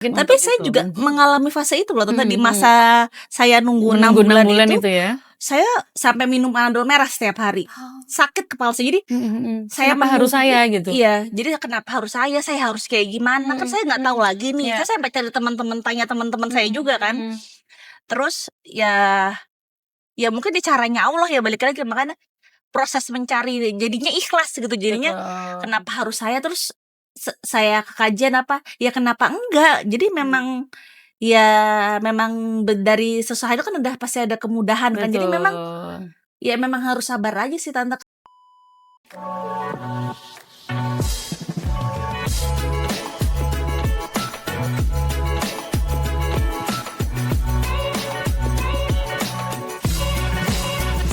Tapi saya itu juga kan. mengalami fase itu loh Tante, di masa saya nunggu 6 Menunggu 6 bulan bulan itu, itu ya? saya sampai minum Panadol merah setiap hari. Sakit kepala saya, jadi saya Kenapa harus menunggu, saya gitu? iya, jadi kenapa harus saya harus kayak gimana, kan saya nggak tahu lagi nih, Iya. kan saya sampai cari teman-teman, tanya teman-teman saya juga kan. Terus ya mungkin di caranya Allah ya, balik lagi, makanya proses mencari jadinya ikhlas gitu, jadinya Betul. kenapa harus saya, terus saya ke kajian apa, ya kenapa enggak. Jadi memang ya memang dari sesuatu itu kan udah pasti ada kemudahan kan, jadi memang Betul. ya memang harus sabar aja sih Tante.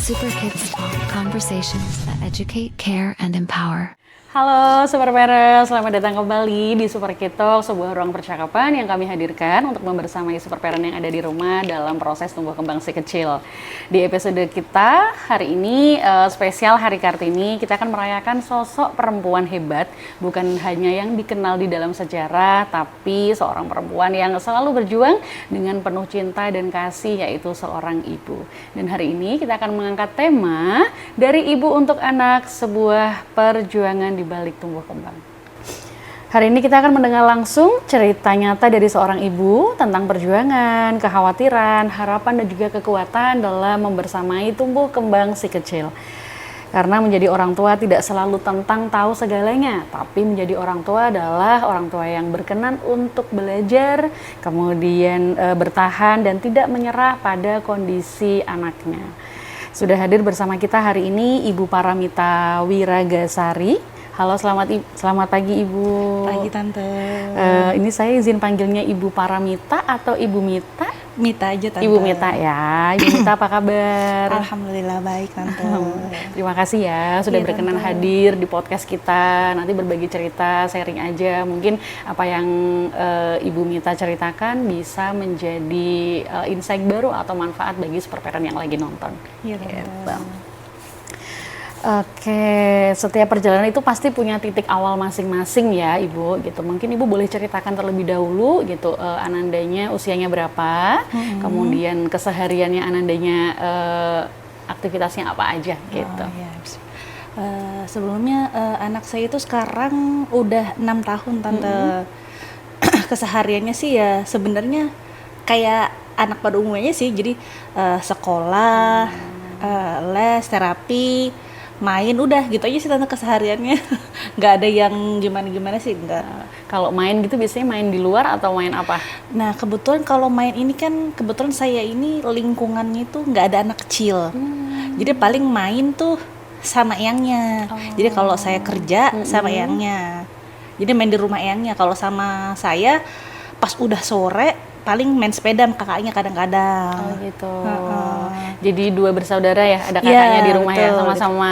Super Kids Talk, conversations that educate, care, and empower. Halo Super Parents, selamat datang kembali di Super Kid Talk, sebuah ruang percakapan yang kami hadirkan untuk membersamai Super Parent yang ada di rumah dalam proses tumbuh kembang si kecil. Di episode kita hari ini spesial Hari Kartini, kita akan merayakan sosok perempuan hebat, bukan hanya yang dikenal di dalam sejarah, tapi seorang perempuan yang selalu berjuang dengan penuh cinta dan kasih, yaitu seorang ibu. Dan hari ini kita akan mengangkat tema dari ibu untuk anak, sebuah perjuangan di balik tumbuh kembang. Hari ini kita akan mendengar langsung cerita nyata dari seorang ibu tentang perjuangan, kekhawatiran, harapan dan juga kekuatan dalam membersamai tumbuh kembang si kecil. Karena menjadi orang tua tidak selalu tentang tahu segalanya, tapi menjadi orang tua adalah orang tua yang berkenan untuk belajar, kemudian bertahan dan tidak menyerah pada kondisi anaknya. Sudah hadir bersama kita hari ini Ibu Paramita Wiragasari. Halo, selamat pagi Ibu. Pagi Tante. Ini saya izin panggilnya Ibu Paramita atau Ibu Mita? Mita aja Tante. Ibu Mita ya. Ibu Mita apa kabar? Alhamdulillah baik Tante. Terima kasih ya sudah berkenan hadir di podcast kita. Nanti berbagi cerita, sharing aja. Mungkin apa yang Ibu Mita ceritakan bisa menjadi insight baru atau manfaat bagi super parent yang lagi nonton. Iya Tante. Oke, setiap perjalanan itu pasti punya titik awal masing-masing ya Ibu gitu. Mungkin Ibu boleh ceritakan terlebih dahulu gitu, Anandanya usianya berapa, kemudian kesehariannya Anandanya aktivitasnya apa aja gitu. Sebelumnya anak saya itu sekarang udah 6 tahun Tante. Kesehariannya sih ya sebenarnya kayak anak pada umumnya sih, jadi sekolah, les, terapi, main, udah gitu aja sih Tante kesehariannya. Nggak ada yang gimana-gimana sih, enggak. Kalau main gitu biasanya main di luar atau main apa? Nah kebetulan kalau main ini kan, kebetulan saya ini lingkungannya itu nggak ada anak kecil. Jadi paling main tuh sama eyangnya. Jadi kalau saya kerja sama eyangnya, jadi main di rumah eyangnya. Kalau sama saya pas udah sore paling main sepeda sama kakaknya kadang-kadang. Oh gitu. Jadi dua bersaudara ya, ada kakaknya di rumah ya, sama-sama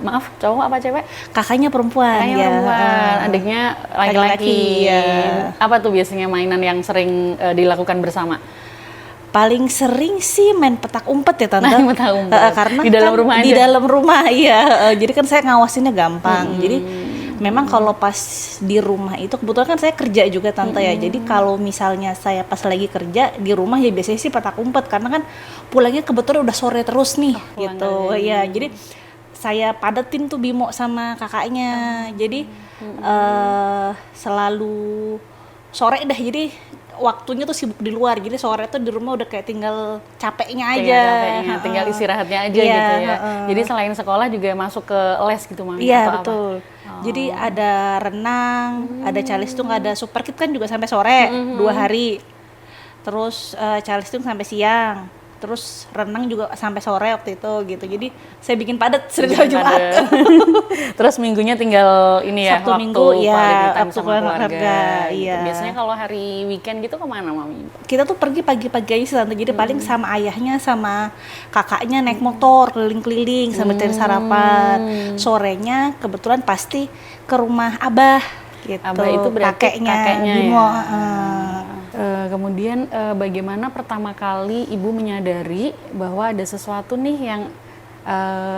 maaf cowok apa cewek? Kakaknya perempuan. Kakaknya perempuan, adiknya laki-laki. Apa tuh biasanya mainan yang sering dilakukan bersama? Paling sering sih main petak umpet ya Tante. Petak umpet. Karena di dalam kan rumah aja? Di dalam rumah, iya. Jadi kan saya ngawasinnya gampang. Jadi memang kalau pas di rumah itu, kebetulan kan saya kerja juga Tante ya. Jadi kalau misalnya saya pas lagi kerja di rumah ya biasanya sih petak umpet, karena kan pulangnya kebetulan udah sore terus nih gitu. Ya, jadi saya padetin tuh Bimo sama kakaknya. Jadi selalu sore dah, jadi waktunya tuh sibuk di luar, jadi sore tuh di rumah udah kayak tinggal capeknya aja, tinggal istirahatnya aja gitu ya. Jadi selain sekolah juga masuk ke les gitu Mami? Iya betul. Jadi ada renang, ada calistung, ada super kid kan juga sampai sore 2 hari. Terus calistung sampai siang. Terus renang juga sampai sore waktu itu gitu. Jadi saya bikin padat Senin sampai Jumat. Terus minggunya tinggal ini ya, Sabtu waktu Minggu ya, time sama keluarga. Iya. Biasanya kalau hari weekend gitu kemana Mami? Kita tuh pergi pagi-pagi aja sih Tante. Jadi paling sama ayahnya sama kakaknya naik motor keliling-keliling sambil cari sarapan. Sorenya kebetulan pasti ke rumah Abah gitu. Abah itu berarti kakeknya Bimo. Kemudian bagaimana pertama kali Ibu menyadari bahwa ada sesuatu nih yang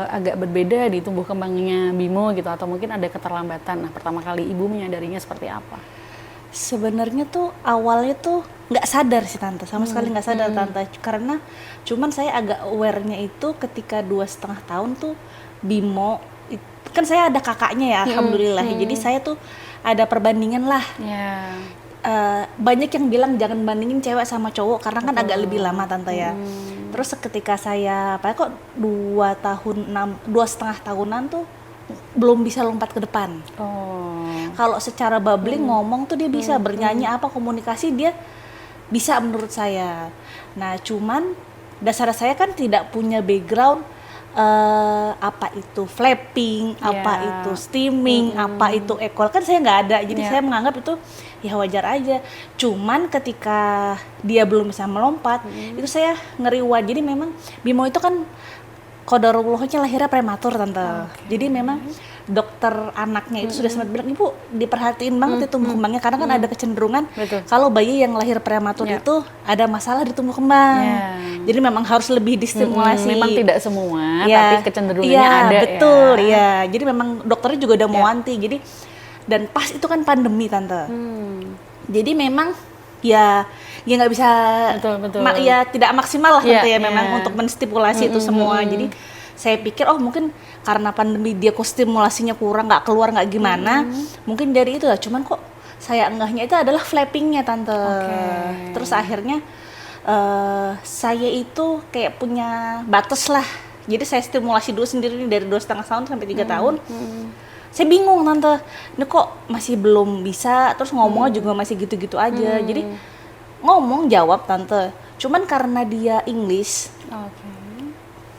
agak berbeda di tumbuh kembangnya Bimo gitu, atau mungkin ada keterlambatan. Nah, pertama kali Ibu menyadarinya seperti apa? Sebenarnya tuh awalnya tuh nggak sadar sih tante, sama sekali nggak sadar tante, karena cuman saya agak aware-nya itu ketika 2,5 tahun tuh Bimo, kan saya ada kakaknya ya, alhamdulillah. Jadi saya tuh ada perbandingan lah. Ya. Banyak yang bilang jangan bandingin cewek sama cowok karena kan agak lebih lama tante ya. Terus ketika saya kok 2,5 tahunan tuh belum bisa lompat ke depan. Kalau secara bubbling ngomong tuh dia bisa, bernyanyi apa komunikasi dia bisa menurut saya. Nah cuman dasar saya kan tidak punya background apa itu flapping, apa itu steaming, apa itu ekol, kan saya nggak ada. Jadi saya menganggap itu ya wajar aja. Cuman ketika dia belum bisa melompat, itu saya ngeriwat. Jadi memang Bimo itu kan qadarullahnya lahirnya prematur tante. Jadi memang dokter anaknya itu sudah sempat bilang, ibu diperhatiin banget itu tumbuh kembangnya, karena kan ada kecenderungan kalau bayi yang lahir prematur itu ada masalah di tumbuh kembang. Jadi memang harus lebih distimulasi. Memang tidak semua, tapi kecenderungannya ada. Betul ya. Jadi memang dokternya juga udah mau anti. Jadi dan pas itu kan pandemi tante. Jadi memang ya nggak bisa, ya tidak maksimal lah tante ya memang untuk menstipulasi itu semua. Jadi saya pikir mungkin karena pandemi dia kok stimulasinya kurang, nggak keluar, nggak gimana, mungkin dari itu lah. Cuman kok saya enggahnya itu adalah flappingnya tante. Terus akhirnya saya itu kayak punya batas lah. Jadi saya stimulasi dulu sendiri nih dari 2,5 tahun sampai 3 tahun. Saya bingung tante, ini kok masih belum bisa, terus ngomongnya juga masih gitu-gitu aja. Jadi ngomong jawab tante, cuman karena dia English,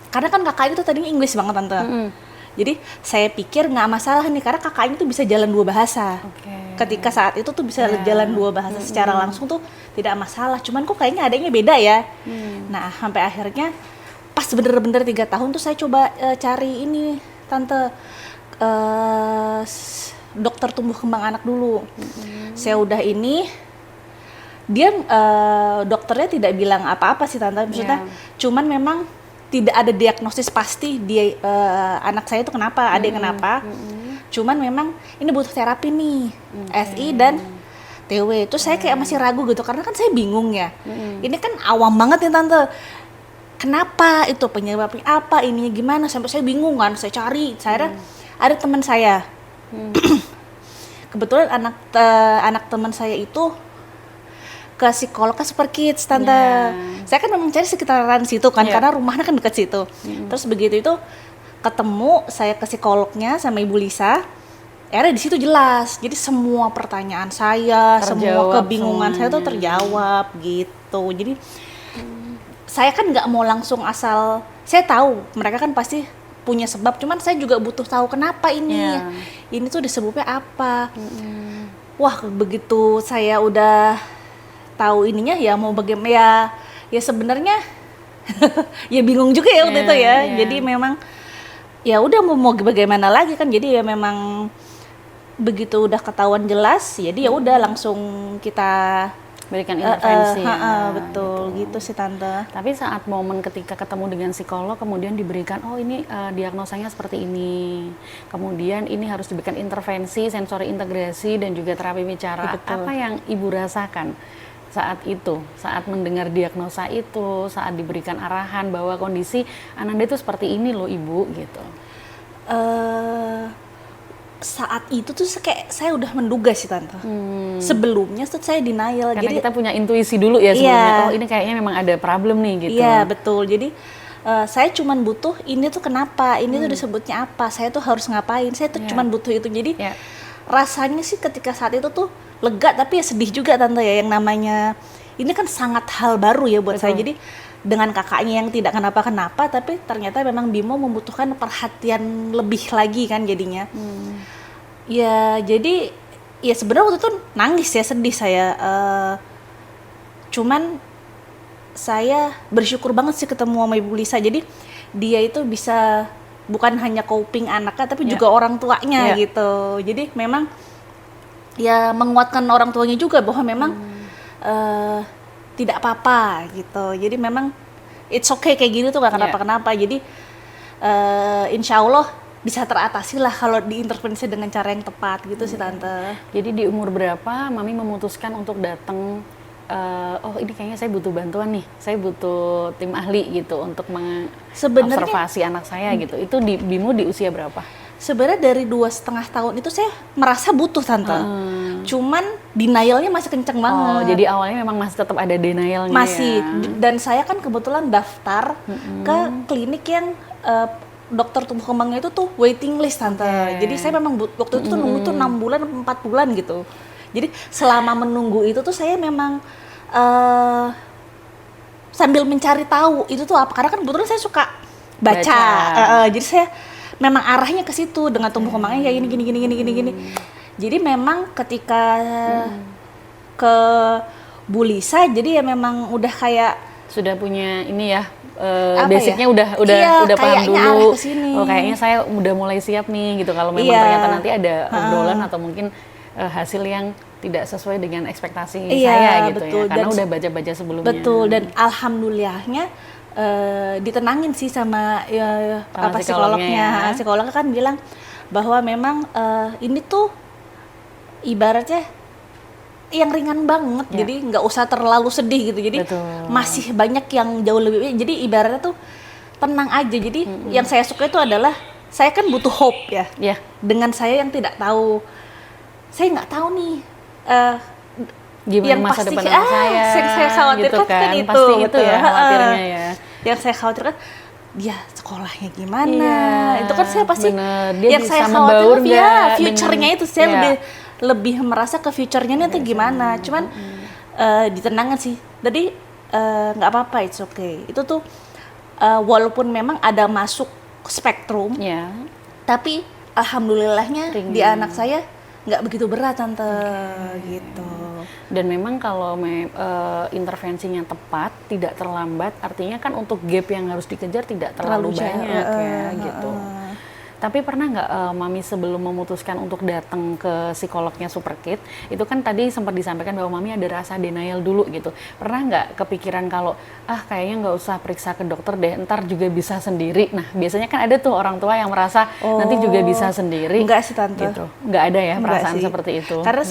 karena kan kakaknya tuh tadinya English banget tante. Jadi saya pikir nggak masalah nih, karena kakaknya tuh bisa jalan 2 bahasa. Ketika saat itu tuh bisa jalan 2 bahasa secara langsung tuh tidak masalah. Cuman kok kayaknya adanya beda ya. Nah sampai akhirnya pas bener-bener 3 tahun tuh saya coba cari ini tante, dokter tumbuh kembang anak dulu. Saya udah ini, dia dokternya tidak bilang apa-apa sih tante, maksudnya cuman memang tidak ada diagnosis pasti dia anak saya itu kenapa, adik kenapa. Cuman memang ini butuh terapi nih, SI dan TW. Itu saya kayak masih ragu gitu, karena kan saya bingung ya. Ini kan awam banget nih tante. Kenapa itu, penyebabnya apa, ininya gimana, sampai saya bingung kan. Saya cari, saya ada teman saya. Kebetulan anak teman saya itu ke psikolog ke Super Kids tante. Saya kan memang cari sekitaran situ kan, karena rumahnya kan dekat situ. Terus begitu itu ketemu saya ke psikolognya sama Ibu Lisa, di situ jelas. Jadi semua pertanyaan saya, semua kebingungan saya tuh terjawab gitu. Jadi saya kan nggak mau langsung asal, saya tahu mereka kan pasti punya sebab, cuman saya juga butuh tahu kenapa ini tuh disebabnya apa. Wah begitu saya udah tahu ininya ya mau bagaimana ya sebenarnya ya bingung juga ya waktu itu ya. Jadi memang ya udah mau bagaimana lagi kan, jadi ya memang begitu udah ketahuan jelas, jadi ya udah langsung kita berikan intervensi. Betul gitu sih tante. Tapi saat momen ketika ketemu dengan psikolog kemudian diberikan ini diagnosanya seperti ini, kemudian ini harus diberikan intervensi sensori integrasi dan juga terapi bicara. Apa yang ibu rasakan saat itu, saat mendengar diagnosa itu, saat diberikan arahan bahwa kondisi Ananda itu seperti ini loh ibu gitu? Saat itu tuh kayak saya udah menduga sih tante. Sebelumnya tuh saya denial. Karena jadi kita punya intuisi dulu ya sebelumnya. Ini kayaknya memang ada problem nih gitu. Iya betul. Jadi saya cuman butuh ini tuh kenapa, ini tuh disebutnya apa, saya tuh harus ngapain. Saya tuh cuman butuh itu. Jadi rasanya sih ketika saat itu tuh lega, tapi ya sedih juga tante ya, yang namanya ini kan sangat hal baru ya buat saya. Jadi dengan kakaknya yang tidak kenapa-kenapa, tapi ternyata memang Bimo membutuhkan perhatian lebih lagi kan jadinya. Ya jadi ya sebenarnya waktu itu nangis ya, sedih saya. Cuman saya bersyukur banget sih ketemu sama Ibu Lisa. Jadi dia itu bisa bukan hanya coping anaknya, tapi juga orang tuanya gitu. Jadi memang ya menguatkan orang tuanya juga bahwa memang tidak apa-apa gitu. Jadi memang it's okay kayak gini tuh gak kenapa-kenapa. Jadi insya Allah bisa teratasi lah kalau diintervensi dengan cara yang tepat gitu sih Tante. Jadi di umur berapa Mami memutuskan untuk datang, oh ini kayaknya saya butuh bantuan nih, saya butuh tim ahli gitu untuk Sebenarnya mengobservasi anak saya gitu. Itu di BIMU di usia berapa? sebenarnya dari 2,5 tahun itu saya merasa butuh Tante. Cuman denialnya masih kenceng banget. Oh, jadi awalnya memang masih tetap ada denialnya. Masih. Ya? Dan saya kan kebetulan daftar ke klinik yang dokter tumbuh kembangnya itu tuh waiting list Tante. Jadi saya memang waktu itu tuh nunggu tuh 6 bulan 4 bulan gitu. Jadi selama menunggu itu tuh saya memang sambil mencari tahu itu tuh apa, karena kan kebetulan saya suka baca. Jadi saya memang arahnya ke situ dengan tumbuh kembangnya kayak gini. Jadi memang ketika ke Bu Lisa, jadi ya memang udah kayak sudah punya ini ya, apa basicnya ya? udah paham Kayaknya dulu. arah kesini. Oh kayaknya saya udah mulai siap nih gitu kalau memang Iya. ternyata nanti ada obrolan atau mungkin hasil yang tidak sesuai dengan ekspektasi Iya, saya gitu betul. ya, karena Dan udah baca-baca sebelumnya. betul, dan alhamdulillahnya ditenangin sih sama Sama psikolognya. ya. Psikolognya kan bilang bahwa memang ini tuh ibaratnya yang ringan banget, Ya. jadi nggak usah terlalu sedih gitu. Jadi Betul. masih banyak yang jauh lebih baik. Jadi ibaratnya tuh tenang aja. Jadi yang saya suka itu adalah saya kan butuh hope ya. Ya, Dengan saya yang tidak tahu, saya nggak tahu nih gimana yang masa pasti depan yang anak saya saya khawatirkan gitu kan itu, pasti itu betul. ya khawatirnya ya. Yang saya khawatirkan dia sekolahnya gimana, Iya, itu kan saya pasti bener. Dia yang bisa saya membaur khawatirkan nggak ya dengan- future-nya itu saya Iya. lebih merasa ke future-nya nanti gimana. Cuman ditenangkan sih, jadi nggak apa-apa, it's okay. Itu tuh walaupun memang ada masuk spektrum, Ya. tapi alhamdulillahnya Ringan. di anak saya nggak begitu berat Tante, gitu. Dan memang kalau intervensinya tepat, tidak terlambat, artinya kan untuk gap yang harus dikejar tidak terlalu Terlalu jauh, banyak ya gitu. Tapi pernah nggak Mami sebelum memutuskan untuk datang ke psikolognya Super Kid, itu kan tadi sempat disampaikan bahwa Mami ada rasa denial dulu gitu. Pernah nggak kepikiran kalau kayaknya nggak usah periksa ke dokter deh, ntar juga bisa sendiri. Nah biasanya kan ada tuh orang tua yang merasa nanti juga bisa sendiri. Enggak sih Tante. Gitu. Nggak ada ya Enggak perasaan sih. seperti itu. Karena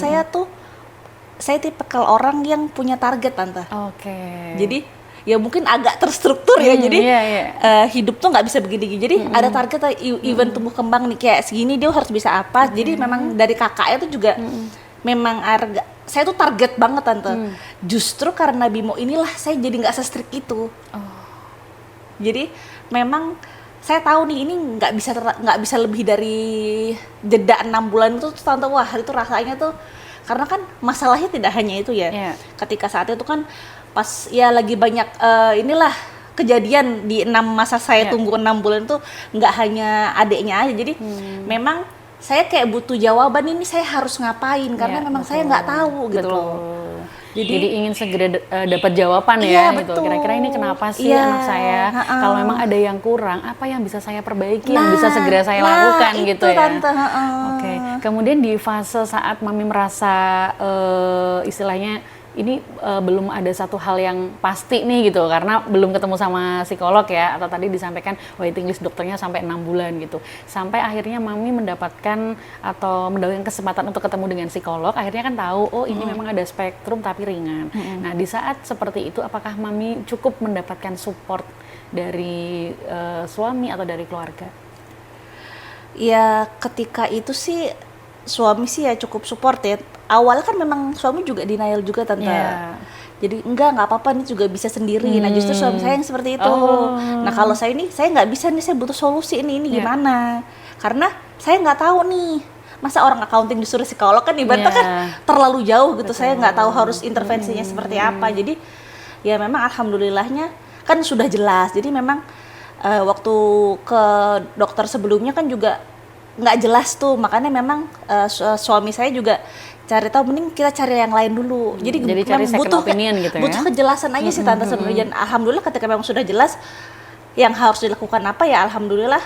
saya tipikal orang yang punya target Tante. Oke. Jadi ya mungkin agak terstruktur ya. Jadi iya, iya. hidup tuh nggak bisa begini. Jadi ada target, even tumbuh kembang nih kayak segini dia harus bisa apa. Jadi memang dari kakaknya tuh juga memang saya tuh target banget Tante. Justru karena Bimo inilah saya jadi nggak se-strict itu. Jadi memang saya tahu nih ini nggak bisa lebih dari jeda 6 bulan itu tuh, Tante. Wah itu rasanya tuh, karena kan masalahnya tidak hanya itu ya. Iya. Ketika saat itu kan pas ya lagi banyak inilah kejadian di 6 masa saya Iya. tunggu 6 bulan tuh, nggak hanya adiknya aja. Jadi memang saya kayak butuh jawaban, ini saya harus ngapain, karena Iya, memang betul. saya nggak tahu gitu Betul. loh. Jadi ingin segera dapat jawaban Iya, ya gitu. betul. Kira-kira ini kenapa sih Iya, anak saya? ha-ha. Kalau memang ada yang kurang, apa yang bisa saya perbaiki, yang bisa segera saya lakukan itu, gitu ya. Tante, Oke. Kemudian di fase saat Mami merasa istilahnya ini belum ada satu hal yang pasti nih gitu, karena belum ketemu sama psikolog ya, atau tadi disampaikan waiting list dokternya sampai 6 bulan gitu. Sampai akhirnya Mami mendapatkan atau mendapatkan kesempatan untuk ketemu dengan psikolog, akhirnya kan tahu oh ini memang ada spektrum tapi ringan. Nah, di saat seperti itu apakah Mami cukup mendapatkan support dari suami atau dari keluarga? Ya ketika itu sih suami sih ya cukup support ya. Awalnya kan memang suami juga denial juga Tante. Iya. Jadi enggak apa-apa nih juga bisa sendiri. Nah justru suami saya yang seperti itu. Oh. Nah kalau saya nggak bisa nih, saya butuh solusi ini Iya. gimana? Karena saya nggak tahu nih, masa orang accounting disuruh psikolog kan ibaratnya Iya. kan terlalu jauh gitu. Saya nggak tahu harus intervensinya seperti apa. Jadi ya memang alhamdulillahnya kan sudah jelas. Jadi memang waktu ke dokter sebelumnya kan juga nggak jelas tuh, makanya memang suami saya juga cari tahu, mending kita cari yang lain dulu. Jadi cari memang second opinion gitu ya? butuh kejelasan aja sih Tante sebenarnya. Dan alhamdulillah ketika memang sudah jelas yang harus dilakukan apa, ya alhamdulillah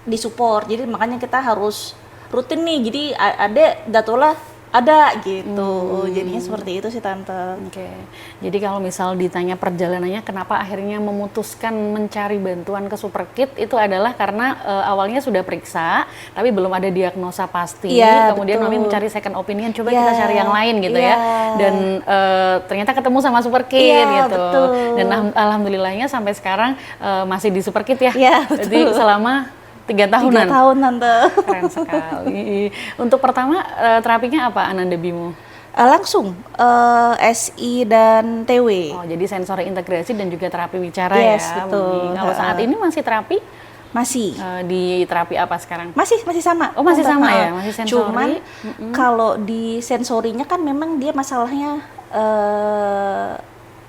disupport. Jadi makanya kita harus rutin nih. Jadi adek Datola ada gitu. Jadinya seperti itu sih tante. Oke. Jadi kalau misal ditanya perjalanannya kenapa akhirnya memutuskan mencari bantuan ke Superkid, itu adalah karena awalnya sudah periksa tapi belum ada diagnosa pasti. Iya, Kemudian betul. Mami mencari second opinion, coba Iya, kita cari yang lain gitu ya. iya. Dan ternyata ketemu sama Superkid Iya, gitu. betul. Dan alhamdulillahnya sampai sekarang masih di Superkid ya. Iya, Jadi selama 3 tahunan. 3 tahun tante. Keren sekali. Untuk pertama terapinya apa Ananda Bimo? Langsung SI dan TW. Oh, jadi sensori integrasi dan juga terapi bicara Yes, ya. betul. Kalau saat ini masih terapi? Masih. Di terapi apa sekarang? Masih sama. Oh, masih Tante. sama ya? Masih sensori? Cuman kalau di sensorinya kan memang dia masalahnya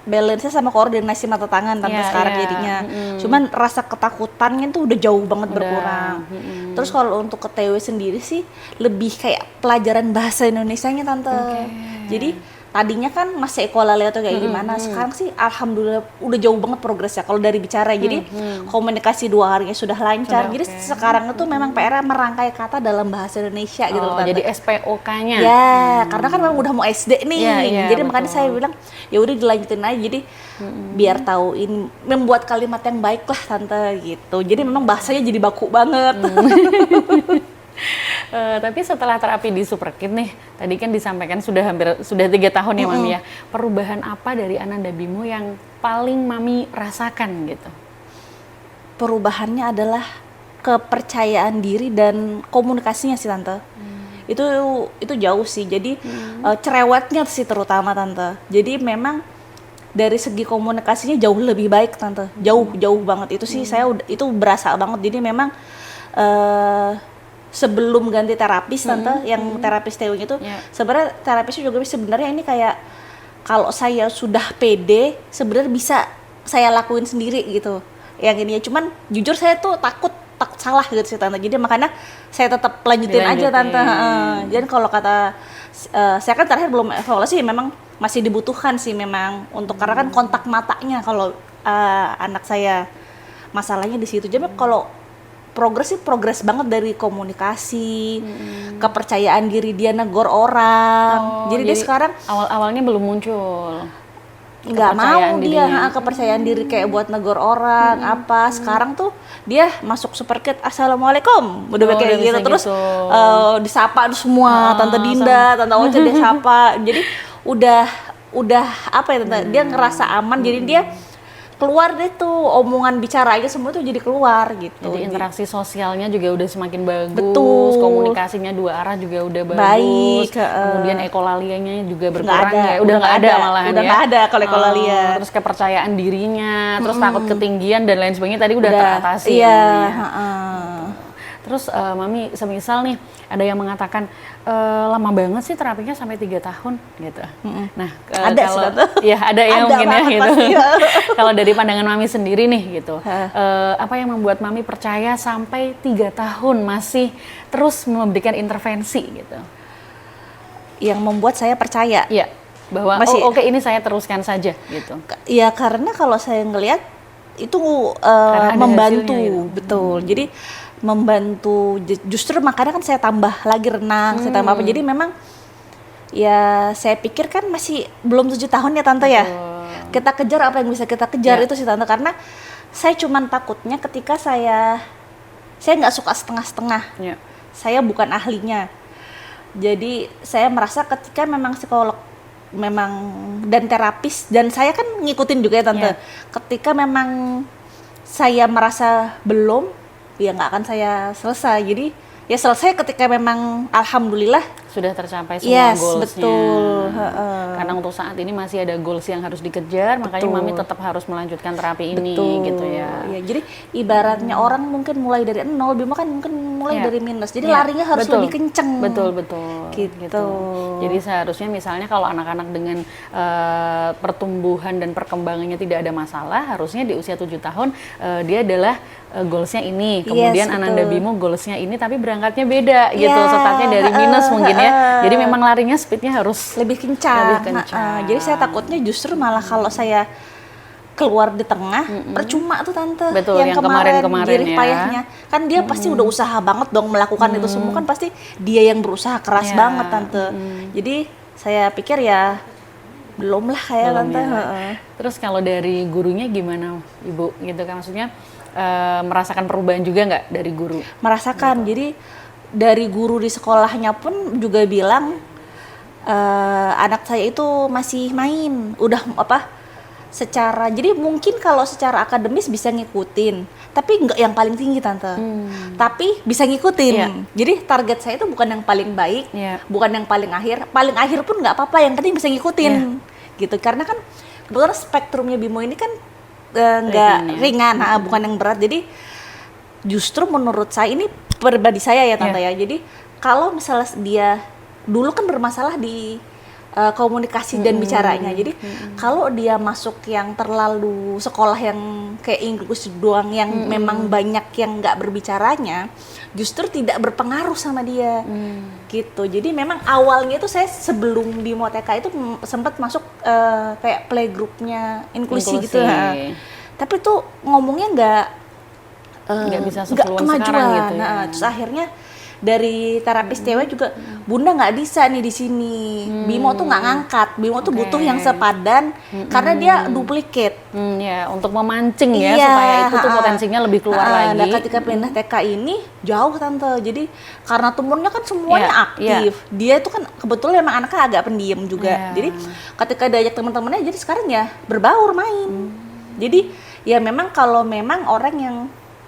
balance sama koordinasi mata tangan tante Iya, sekarang iya. jadinya. Cuman rasa ketakutannya tuh udah jauh banget Udah, berkurang. Terus kalau untuk ke TW sendiri sih lebih kayak pelajaran bahasa Indonesianya tante. Jadi tadinya kan masih ekolale atau kayak gimana, sekarang sih alhamdulillah udah jauh banget progresnya kalau dari bicara. Jadi komunikasi 2 harinya sudah lancar. Sudah Jadi oke. sekarang itu memang PR merangkai kata dalam bahasa Indonesia gitu loh Oh, tante. jadi SPOK-nya. Ya, karena kan memang udah mau SD nih. Iya, iya, jadi makanya betul. saya bilang ya udah dilanjutin aja. Jadi biar tahu ini membuat kalimat yang baik lah tante gitu. Jadi memang bahasanya jadi baku banget. Tapi setelah terapi di Superkid nih, tadi kan disampaikan sudah 3 tahun ya Mami ya. Perubahan apa dari Ananda Bimo yang paling Mami rasakan gitu? Perubahannya adalah kepercayaan diri dan komunikasinya sih tante. Itu jauh sih. Jadi cerewetnya sih terutama tante. Jadi memang dari segi komunikasinya jauh lebih baik tante. Jauh banget itu sih saya itu berasa banget. Jadi memang sebelum ganti terapis tante, yang terapis TW itu Yeah. sebenarnya terapisnya juga sebenarnya ini kayak kalau saya sudah pede sebenarnya bisa saya lakuin sendiri gitu. Yang ini ya cuman jujur saya tuh takut salah gitu sih tante. Jadi makanya saya tetap lanjutin aja tante. Jadi kalau kata saya kan terakhir belum evaluasi, memang masih dibutuhkan sih memang untuk karena kan kontak matanya kalau anak saya masalahnya di situ. Jadi kalau progres banget dari komunikasi, kepercayaan diri dia negor orang. Jadi dia sekarang awalnya belum muncul. nggak Kepercayaan mau dia dirinya. kepercayaan diri kayak buat negor orang apa. Sekarang tuh dia masuk Superkid, assalamualaikum udah Oh, kayak udah gitu bisa terus gitu. disapa semua tante Dinda, tante Ocha dia sapa. Jadi udah apa ya tante, dia ngerasa aman. Jadi dia keluar deh tuh omongan bicaranya semua tuh jadi keluar gitu. Jadi interaksi sosialnya juga udah semakin bagus, Betul. komunikasinya 2 arah juga udah bagus. Baik, Kemudian ekolalianya juga Nggak berkurang ada, ya, udah nggak ada malahan udah ya. nggak ada kalau ekolalia. Terus kepercayaan dirinya, terus takut ketinggian dan lain sebagainya tadi udah teratasi. Iya. ya, Mami ya. Heeh. Terus Mami semisal nih ada yang mengatakan lama banget sih terapinya sampai 3 tahun gitu. Nah Ada sih, kalau Tante. ya ada ya Ada mungkin ya banget gitu. pasti, ya. Kalau dari pandangan Mami sendiri nih gitu, apa yang membuat Mami percaya sampai 3 tahun masih terus memberikan intervensi gitu? Yang membuat saya percaya. Iya, bahwa Masih- oke ini saya teruskan saja gitu. Ya karena kalau saya ngelihat itu Karena ada membantu, hasilnya gitu. betul. Jadi membantu justru makanya kan saya tambah lagi renang, saya tambah apa. Jadi memang ya saya pikir kan masih belum 7 tahun ya tante ya. Kita kejar apa yang bisa kita kejar Ya. itu sih tante, karena saya cuman takutnya ketika saya nggak suka setengah-setengah. Iya. Saya bukan ahlinya. Jadi saya merasa ketika memang psikolog memang dan terapis dan saya kan ngikutin juga ya tante. Iya. Ketika memang saya merasa belum, ya nggak akan saya selesai. Jadi ya selesai ketika memang alhamdulillah. Sudah tercapai semua Yes, goals-nya. betul. Heeh. Karena untuk saat ini masih ada goals yang harus dikejar, makanya Betul. Mami tetap harus melanjutkan terapi ini Betul. gitu ya. Ya, jadi ibaratnya orang mungkin mulai dari nol, Bimo kan mungkin mulai Iya. dari minus. Jadi Iya, larinya harus betul. lebih kenceng. Betul. Gitu. Jadi seharusnya misalnya kalau anak-anak dengan pertumbuhan dan perkembangannya tidak ada masalah, harusnya di usia 7 tahun dia adalah goalsnya ini. Kemudian Yes, Ananda betul. Bimo goalsnya ini, tapi berangkatnya beda gitu. Ya, Startnya dari minus mungkin ya. Jadi memang larinya speednya harus lebih kencang. Lebih kencang. Jadi saya takutnya justru malah kalau saya keluar di tengah, percuma tuh tante. Betul, yang kemarin-kemarin jerih ya. payahnya. Kan dia pasti udah usaha banget dong melakukan itu semua, kan pasti dia yang berusaha keras Ya. banget tante. Jadi saya pikir ya belum lah kayak Belum tante. ya. Heeh. Terus kalau dari gurunya gimana Ibu gitu kan, maksudnya merasakan perubahan juga nggak dari guru? Merasakan. Jadi dari guru di sekolahnya pun juga bilang anak saya itu masih main, udah secara, jadi mungkin kalau secara akademis bisa ngikutin, tapi nggak yang paling tinggi tante, tapi bisa ngikutin. Iya. Jadi target saya itu bukan yang paling baik, Iya. bukan yang paling akhir pun nggak apa-apa, yang penting bisa ngikutin, gitu. Karena kan kebetulan spektrumnya Bimo ini kan nggak ringan, bukan yang berat. Jadi justru menurut saya, ini pribadi saya ya tante ya. Jadi kalau misalnya dia dulu kan bermasalah di komunikasi dan bicaranya. Jadi kalau dia masuk yang terlalu sekolah yang kayak Inggris doang, yang memang banyak yang nggak berbicaranya, justru tidak berpengaruh sama dia. Gitu. Jadi memang awalnya itu saya sebelum Bimo TK itu sempat masuk kayak playgroup-nya inklusi gitu. Tapi tuh ngomongnya nggak bisa nggak sefluent kemajuan. sekarang gitu ya. Nah, terus akhirnya dari terapis cewek juga, Bunda nggak bisa nih di sini. Bimo tuh nggak ngangkat. Bimo tuh butuh yang sepadan karena dia duplikat. Ya, untuk memancing ya Iya, supaya itu tuh potensinya lebih keluar lagi. Nah, ketika pindah TK ini jauh tante. Jadi karena tumornya kan semuanya Iya, aktif. Dia itu kan kebetulan emang anaknya agak pendiam juga. Iya. Jadi ketika diajak teman-temannya, jadi sekarang ya berbaur main. Jadi ya memang kalau memang orang yang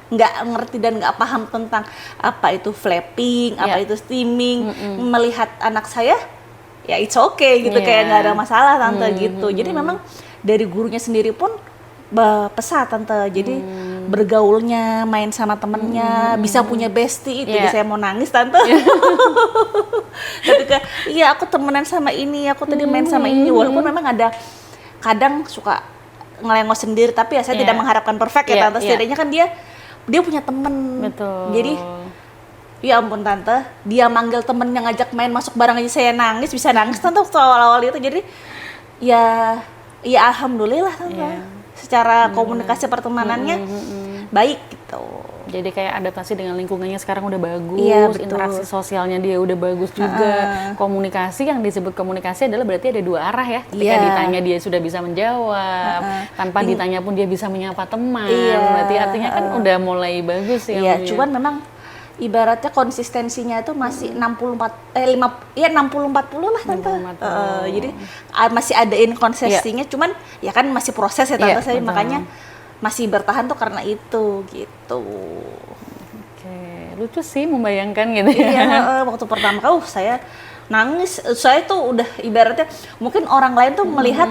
nggak ngerti dan nggak paham tentang apa itu flapping, apa itu steaming, melihat anak saya, ya it's okay gitu, kayak nggak ada masalah tante gitu. Jadi memang dari gurunya sendiri pun pesat tante. Jadi bergaulnya, main sama temennya, bisa punya bestie itu. Jadi saya mau nangis tante. Ketika iya aku temenan sama ini, aku tadi main sama ini, walaupun memang ada kadang suka ngelengos sendiri, tapi ya saya tidak mengharapkan perfect ya tante. Setidaknya kan dia punya temen. Betul. Jadi ya ampun tante, dia manggil temen yang ngajak main masuk bareng aja saya nangis, bisa nangis tante waktu awal-awal itu. Jadi ya alhamdulillah tante. Secara komunikasi pertemanannya baik gitu. Jadi kayak adaptasi dengan lingkungannya sekarang udah bagus, Iya, betul. interaksi sosialnya dia udah bagus juga. Komunikasi, yang disebut komunikasi adalah berarti ada dua arah ya. Ketika ditanya dia sudah bisa menjawab, tanpa ditanya pun dia bisa menyapa teman. Berarti artinya kan udah mulai bagus ya. Iya, cuman memang ibaratnya konsistensinya itu masih 60-40 lah tante. Jadi masih ada inkonsistensinya, cuman ya kan masih proses ya tante. Saya makanya masih bertahan tuh karena itu gitu. Oke, lucu sih membayangkan gitu ya. Iya, waktu pertama kali saya nangis. Saya tuh udah ibaratnya mungkin orang lain tuh melihat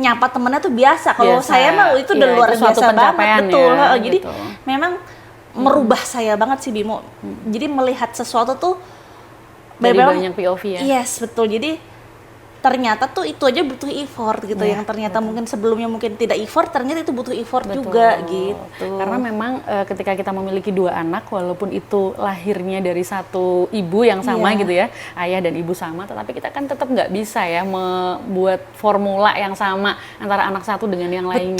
nyapa temennya tuh biasa. Kalau saya mah itu udah luar itu suatu biasa banget, pencapaian betul. ya, Jadi gitu. memang merubah saya banget sih Bimo. Jadi melihat sesuatu tuh Dari memang- banyak POV ya. Yes, betul. Jadi ternyata tuh itu aja butuh effort gitu, yang ternyata mungkin sebelumnya mungkin tidak effort, ternyata itu butuh effort juga gitu. Karena memang ketika kita memiliki dua anak, walaupun itu lahirnya dari satu ibu yang sama gitu ya, ayah dan ibu sama, tetapi kita kan tetap nggak bisa ya membuat formula yang sama antara anak satu dengan yang lainnya.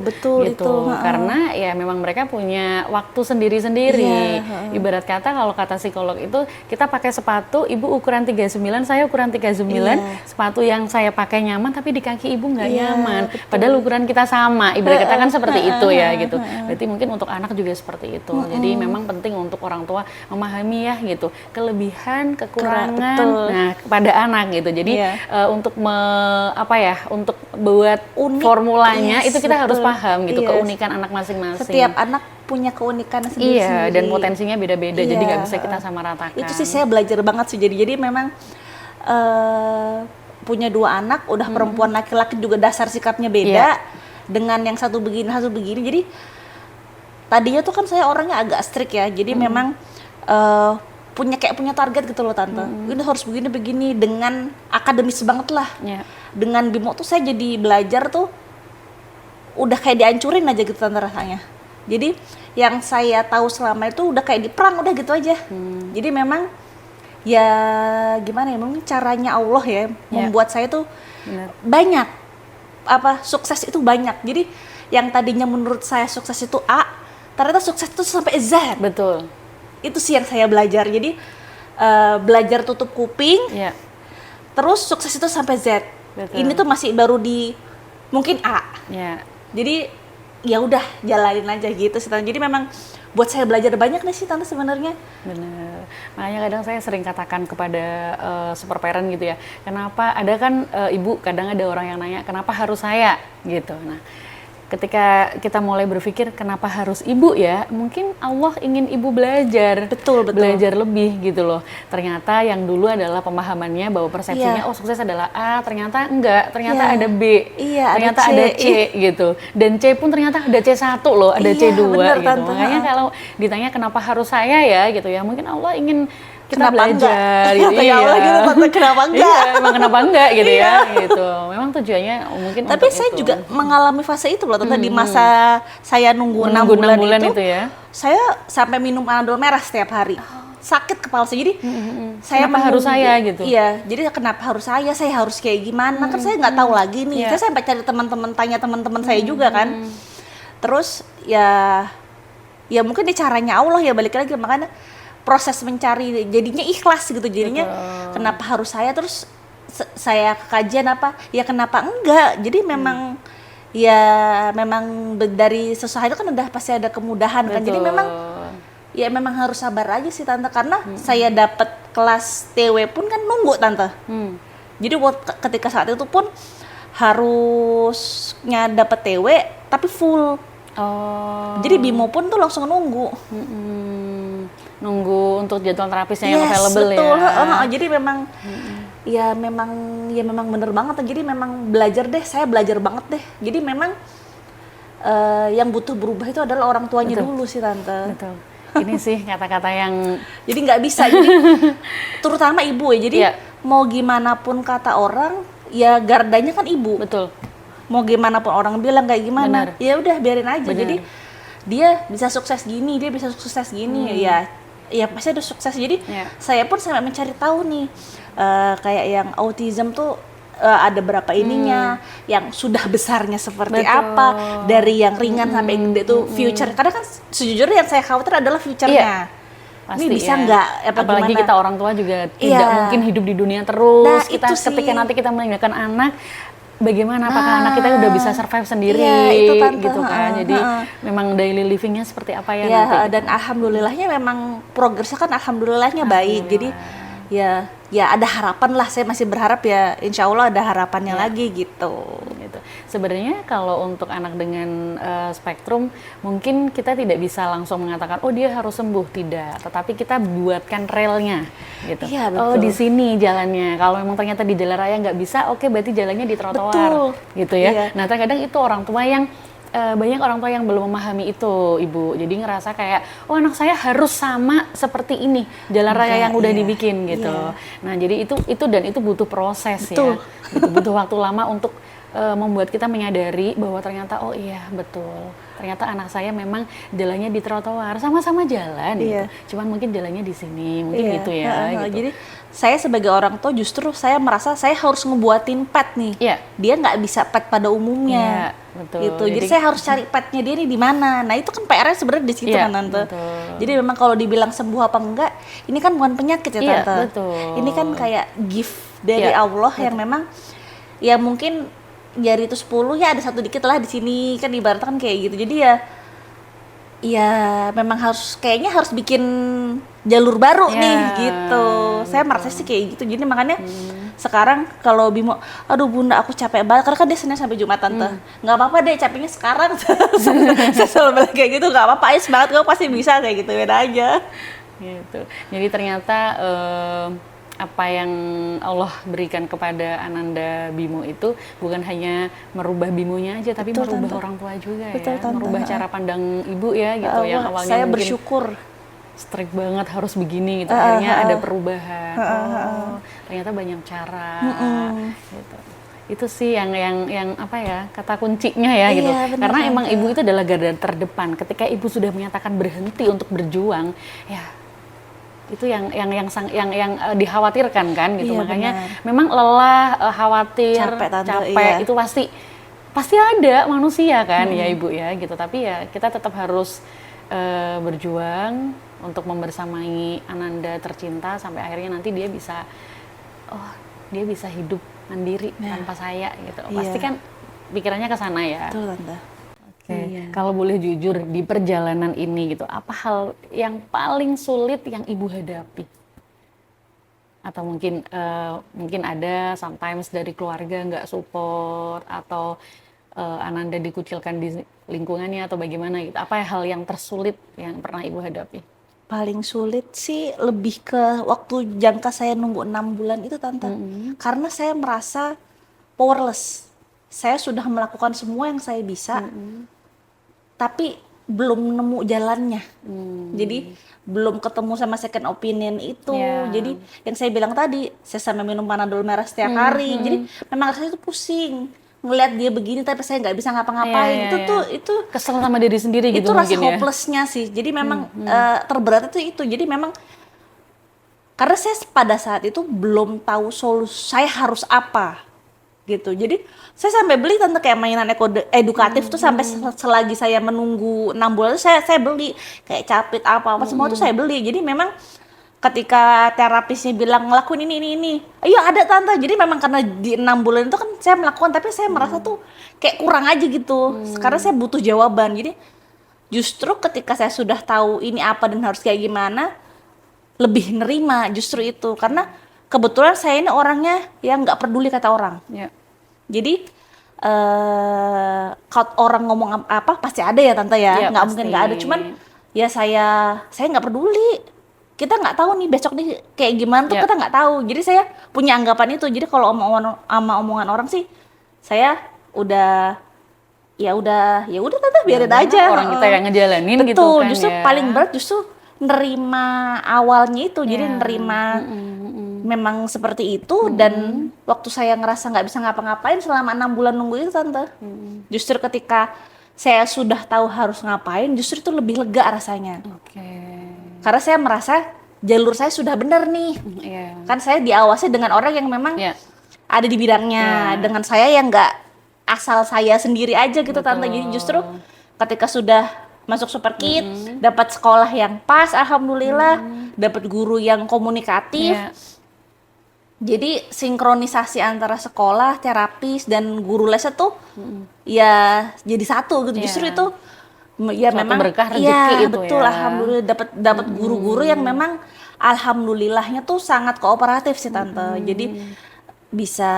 Betul gitu. itu. Karena ya memang mereka punya waktu sendiri-sendiri. Ibarat kata kalau kata psikolog itu, kita pakai sepatu, ibu ukuran 39, saya ukuran 39, sepatu yang saya pakai nyaman tapi di kaki ibu nggak nyaman, padahal ukuran kita sama. Ibarat kata kan seperti itu ya gitu. Berarti mungkin untuk anak juga seperti itu. Jadi memang penting untuk orang tua memahami ya gitu, kelebihan, kekurangan nah kepada anak gitu. Jadi untuk untuk buat formulanya itu kita harus paham gitu, keunikan anak masing-masing. Setiap anak punya keunikan sendiri. Iya, dan potensinya beda-beda, jadi nggak bisa kita samaratakan. Itu sih saya belajar banget sih. Jadi memang punya dua anak, udah perempuan laki-laki juga dasar sikapnya beda. Dengan yang satu begini, jadi tadinya tuh kan saya orangnya agak strict ya, jadi memang punya target gitu loh tante. Ini harus begini dengan akademis banget lah. Dengan Bimo tuh saya jadi belajar tuh udah kayak dihancurin aja gitu tante rasanya. Jadi yang saya tahu selama itu udah kayak diperang, udah gitu aja. Jadi memang ya gimana ya, mungkin caranya Allah ya membuat saya tuh banyak sukses itu banyak. Jadi yang tadinya menurut saya sukses itu A, ternyata sukses itu sampai Z. Betul. Itu sih yang saya belajar. Jadi belajar tutup kuping, Ya. terus sukses itu sampai Z. Betul. Ini tuh masih baru di mungkin A. Ya. Jadi ya udah jalanin aja gitu sih Tante. Jadi memang buat saya belajar banyak nih sih Tante sebenarnya. Bener. Makanya kadang saya sering katakan kepada super parent gitu ya, kenapa ada kan ibu, kadang ada orang yang nanya kenapa harus saya gitu. Nah, ketika kita mulai berpikir kenapa harus ibu ya, mungkin Allah ingin ibu belajar, Betul. belajar lebih gitu loh. Ternyata yang dulu adalah pemahamannya bahwa persepsinya Iya. oh sukses adalah A, ternyata enggak, ternyata Iya. ada B, Iya, ternyata ada C. ada C gitu. Dan C pun ternyata ada C1 loh, ada Iya, C2 bener, gitu. Tante. Makanya kalau ditanya kenapa harus saya ya gitu ya, mungkin Allah ingin kita Kenapa belajar enggak? gitu. Ya Allah gitu Tante, kenapa enggak? Iya, emang kenapa enggak gitu Iya. ya gitu. Memang tujuannya mungkin Tapi untuk saya itu. juga mengalami fase itu loh Tante, di masa saya nunggu 6 Menunggu bulan, 6 bulan itu itu ya. saya sampai minum Panadol merah setiap hari. Sakit kepala saya. Jadi saya Kenapa harus menunggu. saya gitu? Iya, jadi kenapa harus saya? Saya harus kayak gimana? Kan saya nggak tahu lagi nih. Iya. Saya sampai cari teman-teman, tanya teman-teman saya juga kan. Terus ya mungkin di caranya Allah ya, balik lagi makanya proses mencari jadinya ikhlas gitu. Jadinya kenapa harus saya, terus saya kajian apa? Ya kenapa enggak? Jadi memang ya memang dari sesuatu itu kan udah pasti ada kemudahan kan. Jadi memang ya memang harus sabar aja sih Tante, karena saya dapat kelas TW pun kan nunggu Tante. Jadi ketika saat itu pun harusnya dapat TW tapi full. Oh. Jadi Bimo pun tuh langsung nunggu. Nunggu untuk jadwal terapisnya yang Yes, available betul. ya. Jadi memang ya memang bener banget. Jadi memang belajar deh, saya belajar banget deh. Jadi memang yang butuh berubah itu adalah orang tuanya Betul. dulu sih Tante. Betul. Ini sih kata-kata yang Jadi nggak bisa, jadi terutama ibu ya. Jadi Iya. mau gimana pun kata orang, ya gardanya kan ibu. betul. Mau gimana pun orang bilang kayak Benar. gimana, ya udah biarin aja. Benar. Jadi dia bisa sukses gini, dia bisa sukses gini, ya pasti ada sukses. Jadi Iya. saya pun sampai mencari tahu nih, kayak yang autism tuh ada berapa ininya, yang sudah besarnya seperti Betul. apa, dari yang ringan sampai yang gede tuh future. Karena kan sejujurnya yang saya khawatir adalah future-nya. Pasti Ini bisa ya. nggak? Apa Apalagi gimana? kita orang tua juga tidak Iya. mungkin hidup di dunia terus. Nah, Kita itu ketika sih. nanti kita meninggalkan anak, bagaimana apakah anak kita udah bisa survive sendiri Iya, itu, Tante. gitu kan. Jadi Heeh. memang daily livingnya seperti apa ya Ya, nanti. dan alhamdulillahnya memang progresnya kan alhamdulillahnya baik. Jadi ya ada harapan lah. Saya masih berharap ya, insya Allah ada harapannya lagi gitu. Gitu. Sebenarnya kalau untuk anak dengan spektrum mungkin kita tidak bisa langsung mengatakan oh dia harus sembuh, tidak, tetapi kita buatkan relnya gitu. Iya, Oh betul. di sini jalannya, kalau memang ternyata di jalan raya nggak bisa, oke berarti jalannya di trotoar. Betul. Gitu ya. Iya. Nah terkadang itu orang tua yang banyak orang tua yang belum memahami itu, Ibu. Jadi ngerasa kayak, oh anak saya harus sama seperti ini jalan raya Enggak, yang udah iya. dibikin gitu. Iya. Nah jadi itu butuh proses Betul. ya. Gitu, butuh waktu lama untuk membuat kita menyadari bahwa ternyata oh iya betul, ternyata anak saya memang jalannya di trotoar, sama-sama jalan Iya. gitu. Cuman mungkin jalannya di sini, mungkin Iya, gitu ya. heeh, Gitu. Jadi saya sebagai orang tua justru saya merasa saya harus ngebuatin pet nih. Iya. Dia nggak bisa pet pada umumnya. Iya, betul. Gitu. Jadi Jadi- saya harus cari petnya dia nih di mana. Nah itu kan PR-nya sebenarnya di situ Iya, kan Tante. betul. Jadi memang kalau dibilang sembuh apa enggak, ini kan bukan penyakit ya Iya, Tante. betul. Ini kan kayak gift dari Iya, Allah yang memang ya mungkin jari itu 10 ya ada satu dikit lah di sini kan ibaratnya kan kayak gitu. Jadi ya memang kayaknya harus bikin jalur baru Ya, nih gitu. Saya merasa sih kayak gitu. Jadi makanya sekarang kalau Bimo, aduh Bunda aku capek banget karena kan dia Senin sampai Jumat Tante. Nggak apa-apa deh capeknya sekarang. Saya selalu bilang kayak gitu, nggak apa-apa, ayo semangat kamu pasti bisa kayak gitu, beda aja. Gitu. Jadi ternyata apa yang Allah berikan kepada Ananda Bimo itu bukan hanya merubah Bimonya aja, tapi Betul, merubah Tante. orang tua juga Betul, ya, Tante. merubah cara pandang ibu ya gitu. Yang Wah, awalnya saya mungkin bersyukur. strict banget harus begini gitu, akhirnya ada perubahan. Oh, ternyata banyak cara. Gitu. Itu sih yang apa ya, kata kuncinya ya gitu. Iya, benar, Karena emang Tante. ibu itu adalah garda terdepan. Ketika ibu sudah menyatakan berhenti untuk berjuang, ya itu yang dikhawatirkan kan gitu. Iya, Makanya benar. memang lelah, khawatir, Capek, Tante, iya. itu pasti pasti ada manusia kan ya Ibu ya gitu, tapi ya kita tetap harus berjuang untuk membersamai Ananda tercinta sampai akhirnya nanti dia bisa hidup mandiri tanpa saya gitu. Pasti kan pikirannya ke sana ya. Betul, Tante. Oke. Kalau boleh jujur di perjalanan ini gitu, apa hal yang paling sulit yang Ibu hadapi? Atau mungkin ada sometimes dari keluarga nggak support, atau Ananda dikucilkan di lingkungannya atau bagaimana gitu. Apa hal yang tersulit yang pernah Ibu hadapi? Paling sulit sih lebih ke waktu jangka saya nunggu 6 bulan itu, Tante. Karena saya merasa powerless. Saya sudah melakukan semua yang saya bisa, tapi belum nemu jalannya. Jadi belum ketemu sama second opinion itu. Jadi yang saya bilang tadi, saya sampai minum Panadol merah setiap hari. Jadi memang rasanya itu pusing. Ngelihat dia begini tapi saya nggak bisa ngapa-ngapain. Itu kesel sama diri sendiri gitu itu rasa mungkin ya. hopelessnya sih. Jadi memang terberat itu. Jadi memang karena saya pada saat itu belum tahu solusi saya harus apa gitu. Jadi saya sampai beli Tante kayak mainan edukatif tuh sampai selagi saya menunggu 6 bulan itu saya beli kayak capit apa semua tuh saya beli. Jadi memang ketika terapisnya bilang ngelakuin ini, iya ada Tante. Jadi memang karena di 6 bulan itu kan saya melakukan, tapi saya merasa tuh kayak kurang aja gitu. Karena saya butuh jawaban. Jadi justru ketika saya sudah tahu ini apa dan harus kayak gimana, lebih nerima justru itu. Karena kebetulan saya ini orangnya yang nggak peduli kata orang. Jadi kalau orang ngomong apa pasti ada ya Tante ya, nggak mungkin nggak ada. Cuman ya saya nggak peduli. Kita nggak tahu nih besok nih kayak gimana tuh kita nggak tahu. Jadi saya punya anggapan itu. Jadi kalau omongan orang sih saya udah Tante biarin aja. Orang kita yang ngejalanin betul, gitu kan. Justru paling berat justru nerima awalnya itu. Jadi nerima memang seperti itu. Dan waktu saya ngerasa nggak bisa ngapa-ngapain selama 6 bulan nunggu itu Tante. Justru ketika saya sudah tahu harus ngapain, justru itu lebih lega rasanya. Karena saya merasa jalur saya sudah benar nih. Kan saya diawasi dengan orang yang memang ada di bidangnya. Dengan saya yang nggak asal saya sendiri aja gitu Tante. Jadi justru ketika sudah masuk Super Kids, dapat sekolah yang pas, alhamdulillah, dapat guru yang komunikatif. Jadi sinkronisasi antara sekolah, terapis, dan guru lesnya tuh ya jadi satu gitu. Justru itu ya suatu memang berkah rezeki itu betul, alhamdulillah dapat guru-guru yang memang alhamdulillahnya tuh sangat kooperatif sih Tante. Jadi bisa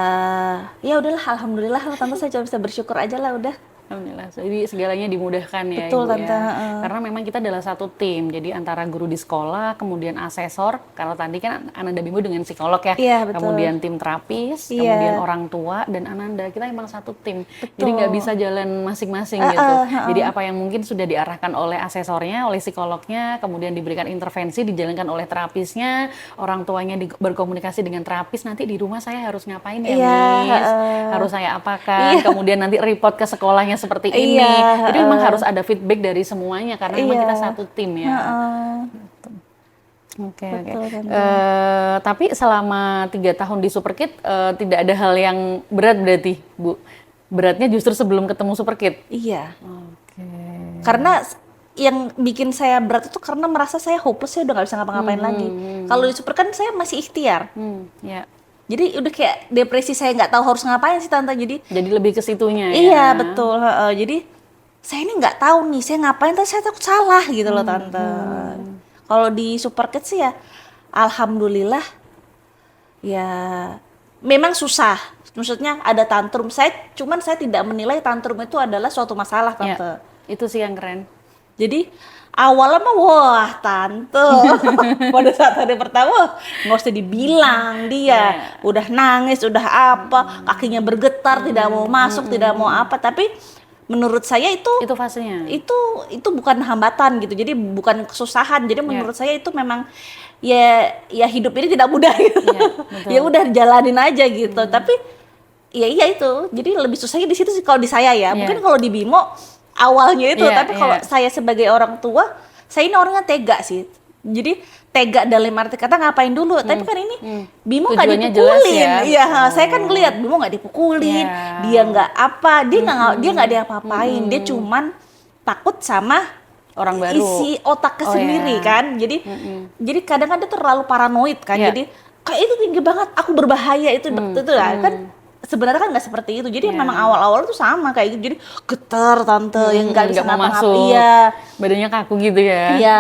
ya udahlah, alhamdulillah Tante, saya cuma bisa bersyukur aja lah udah. Alhamdulillah, jadi segalanya dimudahkan ya Betul, Ibu Tante. ya. Karena memang kita adalah satu tim, jadi antara guru di sekolah, kemudian asesor, kalau tadi kan Ananda Bimbo dengan psikolog ya, Iya, betul. kemudian tim terapis, kemudian orang tua, dan Ananda, kita emang satu tim. Jadi nggak bisa jalan masing-masing gitu. Jadi apa yang mungkin sudah diarahkan oleh asesornya, oleh psikolognya, kemudian diberikan intervensi, dijalankan oleh terapisnya, orang tuanya berkomunikasi dengan terapis, nanti di rumah saya harus ngapain ya Miss, harus saya apakan, kemudian nanti report ke sekolahnya seperti ini. Jadi memang harus ada feedback dari semuanya karena memang kita satu tim ya. Oke. Tapi selama 3 tahun di Super Kids tidak ada hal yang berat berarti, Bu. Beratnya justru sebelum ketemu Super Kids. Iya. Karena yang bikin saya berat itu karena merasa saya hopeless, saya udah nggak bisa ngapa-ngapain lagi. Kalau di Super kan saya masih ikhtiar. Jadi udah kayak depresi, saya nggak tahu harus ngapain sih Tante. Jadi lebih ke situnya ya. Iya betul. Jadi saya ini nggak tahu nih saya ngapain, tapi saya takut salah gitu loh Tante. Kalau di Super Kids sih ya alhamdulillah ya memang susah. Maksudnya ada tantrum. Cuman saya tidak menilai tantrum itu adalah suatu masalah Tante. Itu sih yang keren. Jadi awalnya mah wah Tante pada saat hari pertama nggak usah dibilang dia udah nangis, udah apa, kakinya bergetar, tidak mau masuk, tidak mau apa. Tapi menurut saya itu fasenya. Itu bukan hambatan gitu. Jadi bukan kesusahan. Jadi menurut saya itu memang ya hidup ini tidak mudah gitu. Ya udah jalanin aja gitu. Tapi ya iya itu. Jadi lebih susahnya di situ sih kalau di saya ya. Mungkin kalau di Bimo awalnya itu, tapi kalau saya sebagai orang tua, saya ini orangnya tega sih. Jadi tega dalam arti kata ngapain dulu, tapi kan ini Bimo nggak Tujuannya jelas dipukulin, ya. iya saya kan ngeliat Bimo nggak dipukulin, Iya. dia nggak apa, dia nggak diapa-apain, dia cuman takut sama Orang baru. isi otaknya Oh, sendiri iya. kan, jadi kadang-kadang dia terlalu paranoid kan, Iya. jadi kayak itu tinggi banget, aku berbahaya itu lah kan. Sebenarnya kan nggak seperti itu, jadi memang awal-awal tuh sama kayak gitu, jadi getar tante yang nggak bisa nggak mau ngapa-ngapain, masuk. iya. Badannya kaku gitu ya. Iya,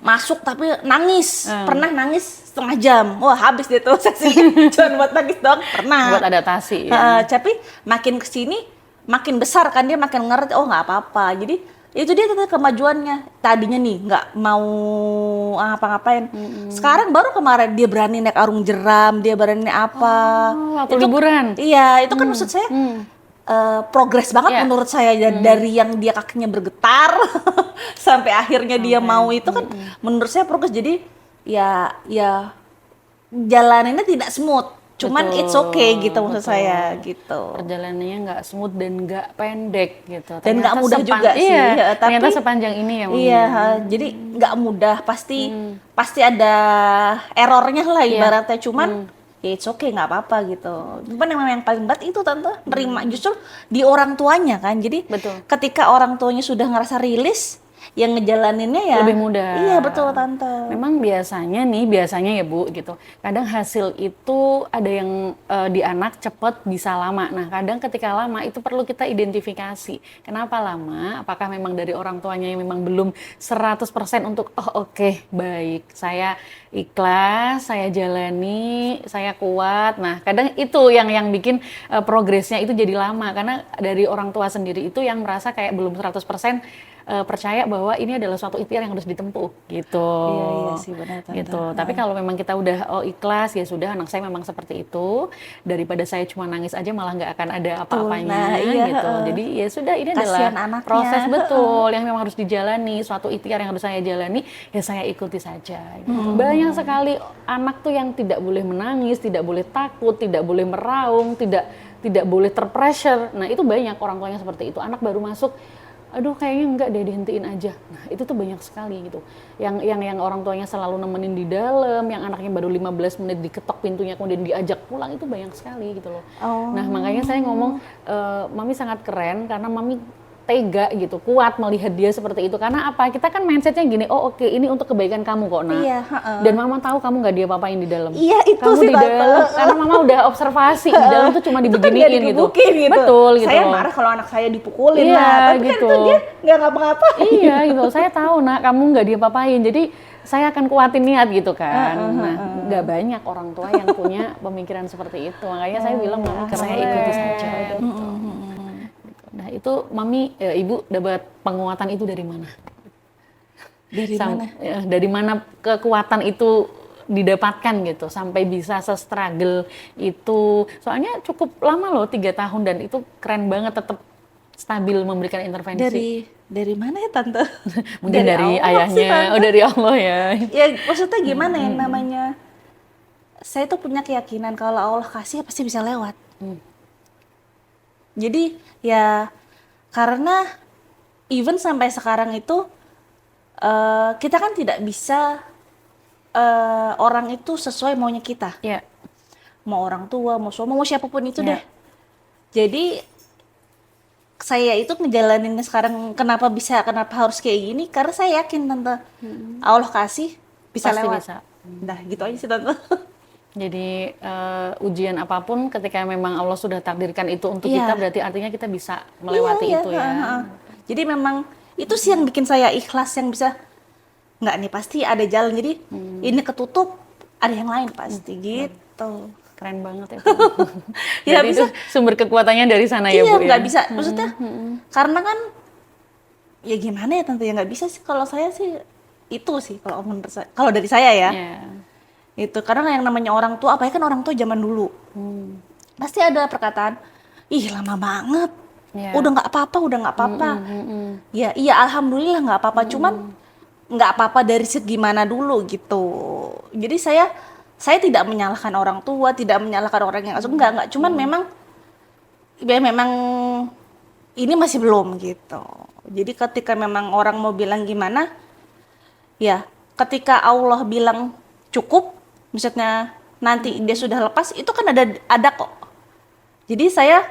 masuk tapi nangis. Pernah nangis setengah jam. Wah, habis dia tuh sesinya. Cuma buat nangis doang, pernah. Buat adaptasi ya. Tapi makin kesini, makin besar kan dia makin ngerti, oh nggak apa-apa. Jadi itu dia tuh kemajuannya. Tadinya nih nggak mau apa-ngapain. Sekarang baru kemarin dia berani naik arung jeram, dia berani apa. Waktu liburan. Iya, itu kan maksud saya progres banget Iya. menurut saya dari yang dia kakinya bergetar sampai akhirnya dia mau itu kan menurut saya progres. Jadi ya jalanannya tidak smooth, cuman Betul, it's okay gitu maksud betul. saya gitu. Perjalanannya nggak smooth dan nggak pendek gitu. Dan nggak Ternyata mudah juga sih, Iya, ya, ternyata tapi- sepanjang ini ya Mami. Iya, jadi nggak mudah, pasti ada errornya lah ibaratnya, cuman ya it's okay, nggak apa-apa gitu. Cuman yang paling berat itu tante nerima justru di orang tuanya kan. Jadi Betul. ketika orang tuanya sudah ngerasa rilis, yang ngejalaninnya ya Lebih mudah. Iya betul tante. Memang biasanya ya Bu gitu. Kadang hasil itu ada yang di anak cepet bisa lama. Nah kadang ketika lama itu perlu kita identifikasi. Kenapa lama? Apakah memang dari orang tuanya yang memang belum 100% untuk oke, baik. Saya ikhlas, saya jalani, saya kuat. Nah kadang itu yang bikin progresnya itu jadi lama. Karena dari orang tua sendiri itu yang merasa kayak belum 100% percaya bahwa ini adalah suatu ikhtiar yang harus ditempuh gitu. Iya sih benar tante. Gitu. Tapi kalau memang kita udah ikhlas ya sudah anak saya memang seperti itu, daripada saya cuma nangis aja malah nggak akan ada apa-apanya Nah, iya, gitu. Jadi ya sudah ini Kasihan adalah anaknya. proses betul yang memang harus dijalani, suatu ikhtiar yang harus saya jalani ya saya ikuti saja. Gitu. Banyak sekali anak tuh yang tidak boleh menangis, tidak boleh takut, tidak boleh meraung, tidak boleh terpressure. Nah itu banyak orang tuanya seperti itu. Anak baru masuk, aduh kayaknya enggak deh, dihentiin aja. Nah itu tuh banyak sekali gitu. Yang orang tuanya selalu nemenin di dalam, yang anaknya baru 15 menit diketok pintunya kemudian diajak pulang, itu banyak sekali gitu loh. Nah makanya saya ngomong, Mami sangat keren karena Mami tega gitu, kuat melihat dia seperti itu. Karena apa? Kita kan mindsetnya gini, oh oke, ini untuk kebaikan kamu kok nak. Iya, Dan mama tahu kamu nggak diapa-apain di dalam. Iya, itu kamu sih, di Tante. dalam, karena mama udah observasi di dalam tuh cuma Itu kan dibeginiin nggak gitu. digebukin gitu. Betul gitu. Saya marah kalau anak saya dipukulin Iya, lah, tapi gitu. kan itu dia nggak ngapa-ngapain. Iya gitu, saya tahu nak kamu nggak diapa-apain, jadi saya akan kuatin niat gitu kan. Nah, nggak banyak orang tua yang punya pemikiran seperti itu, makanya saya bilang Mami saya ikuti saja. Gitu. Nah itu Mami, Ibu dapat penguatan itu dari mana? Dari mana? Dari mana kekuatan itu didapatkan gitu sampai bisa se-struggle itu, soalnya cukup lama loh 3 tahun dan itu keren banget tetap stabil memberikan intervensi. Dari mana ya tante? Mungkin dari Allah sih, ayahnya, Tante. dari Allah ya. Ya maksudnya gimana ya namanya? Saya tuh punya keyakinan kalau Allah kasih pasti bisa lewat. Jadi ya karena even sampai sekarang itu kita kan tidak bisa orang itu sesuai maunya kita. Ya, Mau orang tua, mau suami, mau siapapun itu Ya. deh. Jadi saya itu ngejalaninnya sekarang kenapa harus kayak gini? Karena saya yakin tante Allah kasih bisa Pasti lewat. bisa. Dah gitu aja sih tante. jadi ujian apapun ketika memang Allah sudah takdirkan itu untuk Iya. kita, berarti artinya kita bisa melewati Iya, itu iya, ya. ha-ha. Jadi memang itu sih yang bikin saya ikhlas, yang bisa nggak nih pasti ada jalan. Jadi ini ketutup, ada yang lain pasti gitu. Keren banget ya. Ya, Jadi bisa. itu sumber kekuatannya dari sana ya Iya Bu nggak ya. bisa, maksudnya karena kan ya gimana ya tante ya nggak bisa sih, kalau saya sih itu sih kalau menurut saya, kalau dari saya ya. Ya. Itu karena yang namanya orang tua, apalagi kan orang tua zaman dulu pasti ada perkataan, ih lama banget, Ya. udah nggak apa-apa, ya iya alhamdulillah nggak apa-apa, cuman nggak apa-apa dari segi mana dulu gitu. Jadi saya tidak menyalahkan orang tua, tidak menyalahkan orang yang asuh, enggak, cuman memang ini masih belum gitu. Jadi ketika memang orang mau bilang gimana, ya ketika Allah bilang cukup, maksudnya nanti dia sudah lepas, itu kan ada kok. Jadi saya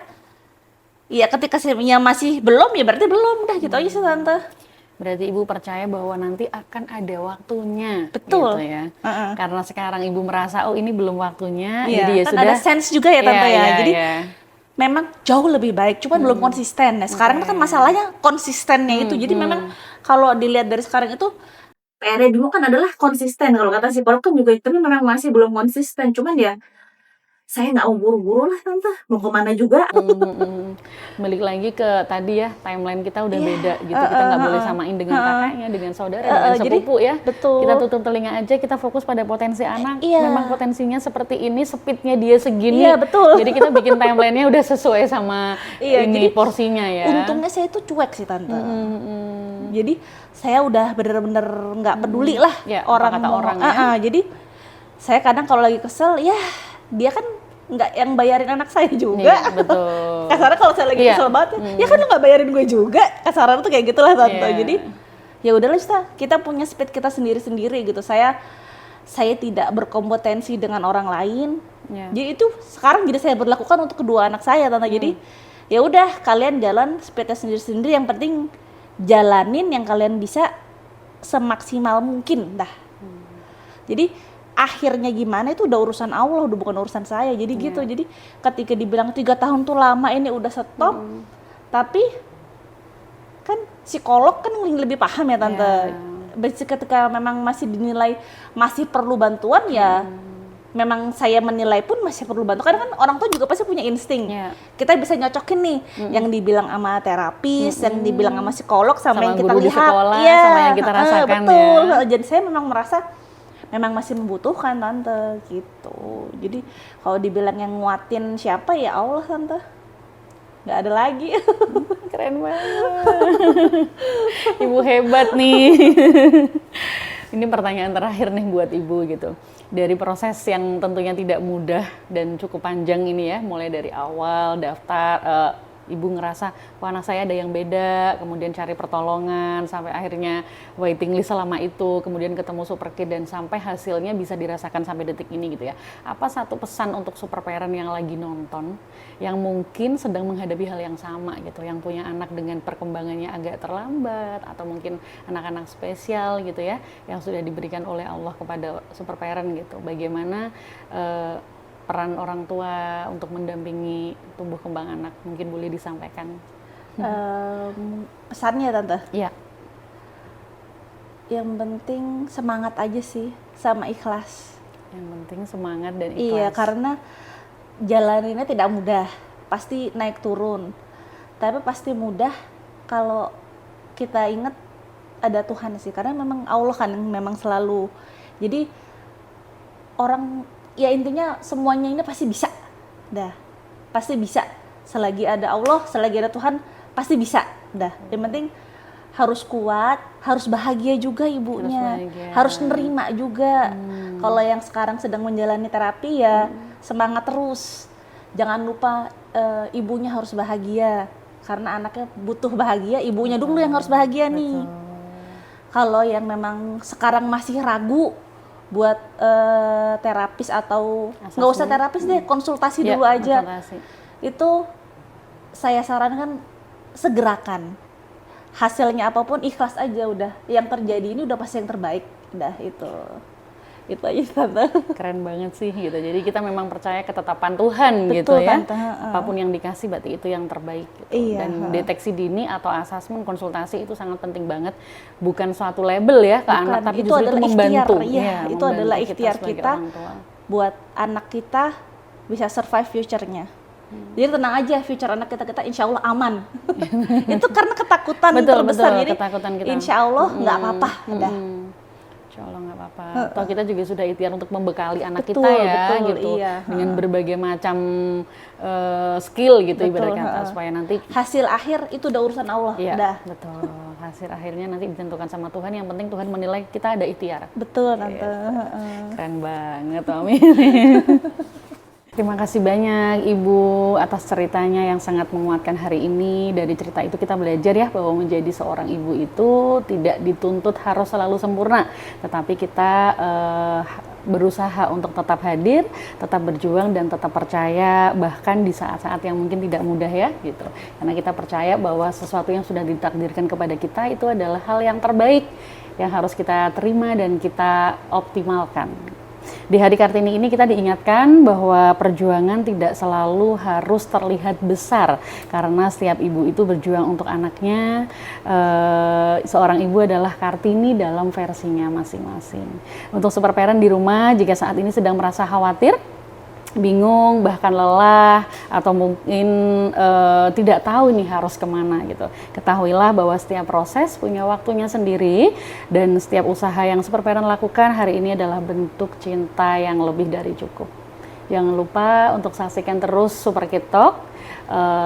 ya ketika saya masih belum, ya berarti belum, udah gitu aja sih tante. Berarti ibu percaya bahwa nanti akan ada waktunya. Betul. Gitu ya. Karena sekarang ibu merasa oh ini belum waktunya, Iya, jadi ya kan sudah. ada sense juga ya tante ya. Jadi iya. memang jauh lebih baik, cuman belum konsisten. Nah sekarang itu kan masalahnya konsistennya itu. Jadi memang kalau dilihat dari sekarang itu PR dulu kan adalah konsisten. Kalau kata psikolog kan juga, tapi memang masih belum konsisten. Cuman ya saya nggak mau buru-buru lah tante, mau kemana juga. Balik lagi ke tadi ya, timeline kita udah beda gitu. Kita nggak boleh samain dengan kakaknya, dengan saudara, dengan jadi, sepupu ya. betul. Kita tutup telinga aja, kita fokus pada potensi anak. Iya. Memang potensinya seperti ini, speednya dia segini. Iya, betul. Jadi kita bikin timelinenya udah sesuai sama Iya, ini jadi porsinya ya. untungnya saya itu cuek sih tante. Jadi saya udah bener-bener nggak peduli lah Ya, orang kata mau. orang ya. Jadi saya kadang kalau lagi kesel, ya dia kan nggak yang bayarin anak saya juga. Iya, betul. Kasarnya kalau saya lagi Iya. kesel banget, ya kan lu nggak bayarin gue juga. Kasarnya tuh kayak gitulah tante. Iya. Jadi ya udahlah, kita punya speed kita sendiri-sendiri gitu. Saya tidak berkompetensi dengan orang lain. Iya. Jadi itu sekarang jadi saya berlakukan untuk kedua anak saya tante. Jadi ya udah, kalian jalan speednya sendiri-sendiri. Yang penting jalanin yang kalian bisa semaksimal mungkin dah. Jadi akhirnya gimana itu udah urusan Allah, udah bukan urusan saya. Jadi gitu. Jadi ketika dibilang 3 tahun tuh lama, ini udah stop. Tapi kan psikolog kan lebih paham ya tante. Ketika memang masih dinilai masih perlu bantuan, ya memang saya menilai pun masih perlu bantuan. Karena kan orang tua juga pasti punya insting. Kita bisa nyocokin nih yang dibilang sama terapis, yang dibilang sama psikolog, sama yang kita guru di lihat. sekolah, Iya, sama yang kita rasakan betul. ya. Jadi saya memang merasa memang masih membutuhkan tante gitu. Jadi kalau dibilang yang nguatin siapa, ya Allah tante, nggak ada lagi. Keren banget. Ibu hebat nih. Ini pertanyaan terakhir nih buat ibu gitu. Dari proses yang tentunya tidak mudah dan cukup panjang ini ya, mulai dari awal daftar, ibu ngerasa, wah anak saya ada yang beda, kemudian cari pertolongan, sampai akhirnya waiting list selama itu, kemudian ketemu super kid, dan sampai hasilnya bisa dirasakan sampai detik ini gitu ya. Apa satu pesan untuk super parent yang lagi nonton, yang mungkin sedang menghadapi hal yang sama gitu, yang punya anak dengan perkembangannya agak terlambat, atau mungkin anak-anak spesial gitu ya, yang sudah diberikan oleh Allah kepada super parent gitu. Bagaimana peran orang tua untuk mendampingi tumbuh kembang anak, mungkin boleh disampaikan. Pesannya tante, Iya. yang penting semangat aja sih, sama ikhlas. Yang penting semangat dan ikhlas. Iya, karena jalaninnya tidak mudah, pasti naik turun. Tapi pasti mudah kalau kita ingat ada Tuhan sih, karena memang Allah kan yang memang selalu. Jadi orang, ya intinya semuanya ini pasti bisa, dah, pasti bisa. Selagi ada Allah, selagi ada Tuhan, pasti bisa, dah. Yang penting harus kuat, harus bahagia juga ibunya, harus nerima juga. Kalau yang sekarang sedang menjalani terapi, ya semangat terus. Jangan lupa ibunya harus bahagia, karena anaknya butuh bahagia, ibunya dulu yang harus bahagia nih. Kalau yang memang sekarang masih ragu buat terapis atau nggak usah terapis deh, konsultasi dulu aja. Konsultasi. Itu saya sarankan segerakan. Hasilnya apapun ikhlas aja udah. Yang terjadi ini udah pasti yang terbaik. Udah itu aja tante. Keren banget sih gitu. Jadi kita memang percaya ketetapan Tuhan. Betul, gitu ya. Tante. Apapun yang dikasih berarti itu yang terbaik gitu. Iya, Dan deteksi dini atau asesmen konsultasi itu sangat penting banget. Bukan suatu label ya ke anak, tapi itu justru adalah itu membantu. ikhtiar. Iya, itu membantu adalah ikhtiar sebagai kita orang tua. buat anak kita bisa survive future-nya. Jadi tenang aja, future anak kita insya Allah aman. Itu karena ketakutan terbesar. Jadi ketakutan kita. insya Allah nggak apa-apa. Udah. Insya Allah nggak apa-apa. Atau kita juga sudah ikhtiar untuk membekali anak Betul, kita ya, betul, gitu, iya. dengan berbagai macam skill gitu, Betul, ibarat kata, supaya nanti hasil akhir itu udah urusan Allah. iya, Udah. betul. Hasil akhirnya nanti ditentukan sama Tuhan. Yang penting Tuhan menilai kita ada ikhtiar. Betul tante. Keren banget, Amin. Terima kasih banyak Ibu atas ceritanya yang sangat menguatkan hari ini. Dari cerita itu kita belajar ya bahwa menjadi seorang ibu itu tidak dituntut harus selalu sempurna, tetapi kita berusaha untuk tetap hadir, tetap berjuang dan tetap percaya bahkan di saat-saat yang mungkin tidak mudah ya gitu. Karena kita percaya bahwa sesuatu yang sudah ditakdirkan kepada kita itu adalah hal yang terbaik yang harus kita terima dan kita optimalkan. Di Hari Kartini ini kita diingatkan bahwa perjuangan tidak selalu harus terlihat besar, karena setiap ibu itu berjuang untuk anaknya. Seorang ibu adalah Kartini dalam versinya masing-masing. Untuk super parent di rumah, jika saat ini sedang merasa khawatir, bingung, bahkan lelah, atau mungkin tidak tahu ini harus kemana gitu. Ketahuilah bahwa setiap proses punya waktunya sendiri, dan setiap usaha yang super parent lakukan hari ini adalah bentuk cinta yang lebih dari cukup. Jangan lupa untuk saksikan terus Super Kid Talk,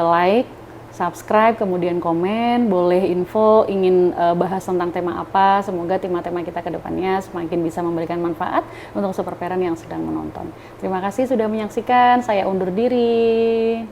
like, subscribe, kemudian komen, boleh info ingin bahas tentang tema apa. Semoga tema-tema kita ke depannya semakin bisa memberikan manfaat untuk super parent yang sedang menonton. Terima kasih sudah menyaksikan, saya undur diri.